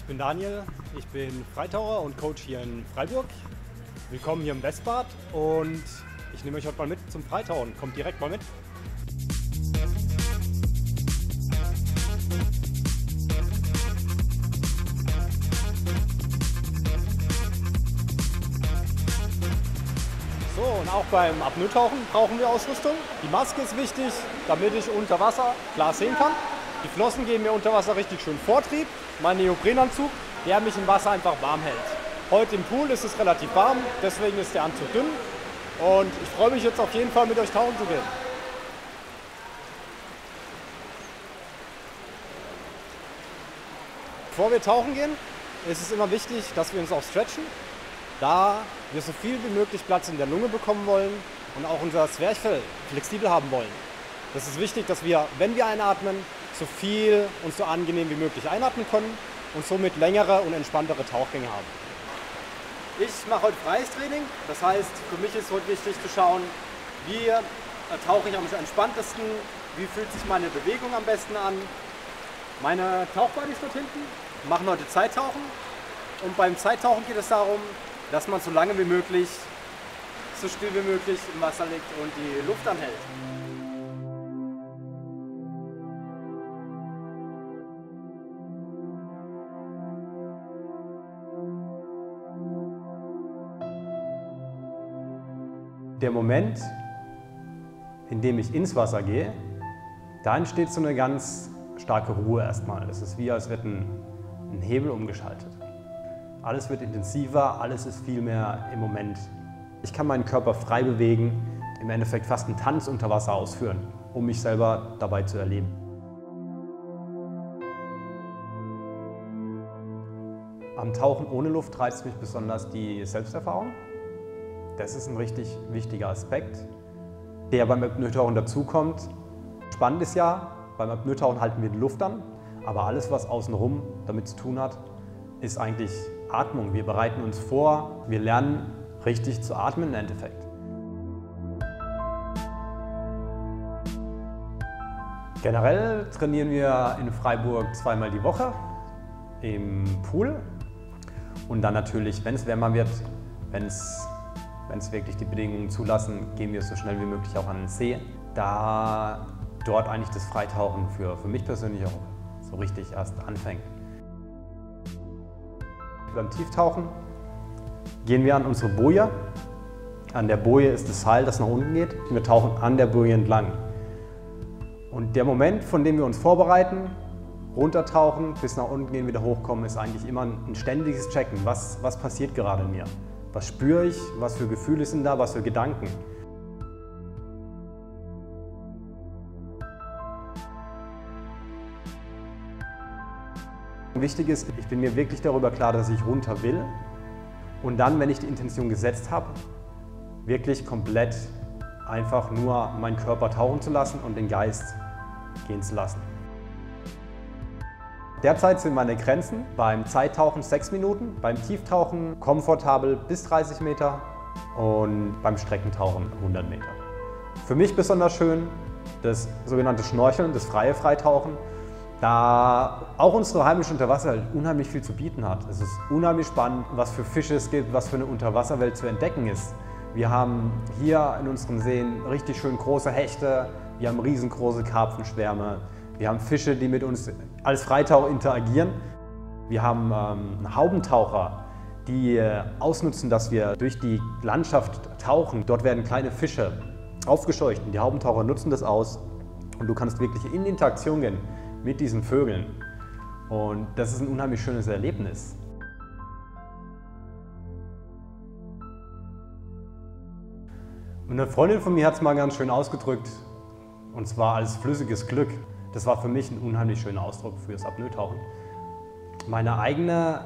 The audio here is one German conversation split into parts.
bin Daniel, ich bin Freitaucher und Coach hier in Freiburg. Willkommen hier im Westbad und ich nehme euch heute mal mit zum Freitauchen. Kommt direkt mal mit. So, und auch beim Apnoe-Tauchen brauchen wir Ausrüstung. Die Maske ist wichtig, damit ich unter Wasser klar sehen kann. Die Flossen geben mir unter Wasser richtig schön Vortrieb. Mein Neoprenanzug, der mich im Wasser einfach warm hält. Heute im Pool ist es relativ warm, deswegen ist der Anzug dünn. Und ich freue mich jetzt auf jeden Fall, mit euch tauchen zu gehen. Bevor wir tauchen gehen, ist es immer wichtig, dass wir uns auch stretchen, da wir so viel wie möglich Platz in der Lunge bekommen wollen und auch unser Zwerchfell flexibel haben wollen. Das ist wichtig, dass wir, wenn wir einatmen, so viel und so angenehm wie möglich einatmen können und somit längere und entspanntere Tauchgänge haben. Ich mache heute freies Training, das heißt, für mich ist heute wichtig zu schauen, wie tauche ich am entspanntesten, wie fühlt sich meine Bewegung am besten an. Meine Tauchbuddies dort hinten machen heute Zeittauchen und beim Zeittauchen geht es darum, dass man so lange wie möglich, so still wie möglich im Wasser liegt und die Luft anhält. Der Moment, in dem ich ins Wasser gehe, da entsteht so eine ganz starke Ruhe erstmal. Es ist wie, als wird ein Hebel umgeschaltet. Alles wird intensiver, alles ist viel mehr im Moment. Ich kann meinen Körper frei bewegen, im Endeffekt fast einen Tanz unter Wasser ausführen, um mich selber dabei zu erleben. Am Tauchen ohne Luft reizt mich besonders die Selbsterfahrung. Das ist ein richtig wichtiger Aspekt, der beim Apnoe-Tauchen dazukommt. Spannend ist ja, beim Apnoe-Tauchen halten wir die Luft an, aber alles, was außenrum damit zu tun hat, ist eigentlich Atmung. Wir bereiten uns vor, wir lernen richtig zu atmen im Endeffekt. Generell trainieren wir in Freiburg zweimal die Woche im Pool und dann natürlich, wenn es wärmer wird, wenn es wirklich die Bedingungen zulassen, gehen wir so schnell wie möglich auch an den See, da dort eigentlich das Freitauchen für mich persönlich auch so richtig erst anfängt. Beim Tieftauchen gehen wir an unsere Boje. An der Boje ist das Seil, das nach unten geht. Wir tauchen an der Boje entlang. Und der Moment, von dem wir uns vorbereiten, runtertauchen, bis nach unten gehen, wieder hochkommen, ist eigentlich immer ein ständiges Checken. Was passiert gerade in mir? Was spüre ich? Was für Gefühle sind da? Was für Gedanken? Wichtig ist, ich bin mir wirklich darüber klar, dass ich runter will. Und dann, wenn ich die Intention gesetzt habe, wirklich komplett einfach nur meinen Körper tauchen zu lassen und den Geist gehen zu lassen. Derzeit sind meine Grenzen beim Zeittauchen 6 Minuten, beim Tieftauchen komfortabel bis 30 Meter und beim Streckentauchen 100 Meter. Für mich besonders schön das sogenannte Schnorcheln, das freie Freitauchen, da auch unsere heimische Unterwasserwelt unheimlich viel zu bieten hat. Es ist unheimlich spannend, was für Fische es gibt, was für eine Unterwasserwelt zu entdecken ist. Wir haben hier in unseren Seen richtig schön große Hechte, wir haben riesengroße Karpfenschwärme, wir haben Fische, die mit uns als Freitaucher interagieren. Wir haben Haubentaucher, die ausnutzen, dass wir durch die Landschaft tauchen. Dort werden kleine Fische aufgescheucht und die Haubentaucher nutzen das aus. Und du kannst wirklich in Interaktion gehen mit diesen Vögeln. Und das ist ein unheimlich schönes Erlebnis. Und eine Freundin von mir hat es mal ganz schön ausgedrückt, und zwar als flüssiges Glück. Das war für mich ein unheimlich schöner Ausdruck für das Apnoe-Tauchen. Meine eigene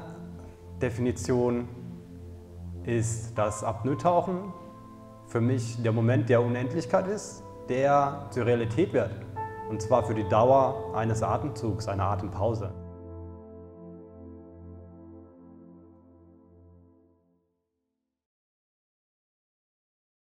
Definition ist, dass Apnoe-Tauchen für mich der Moment der Unendlichkeit ist, der zur Realität wird. Und zwar für die Dauer eines Atemzugs, einer Atempause.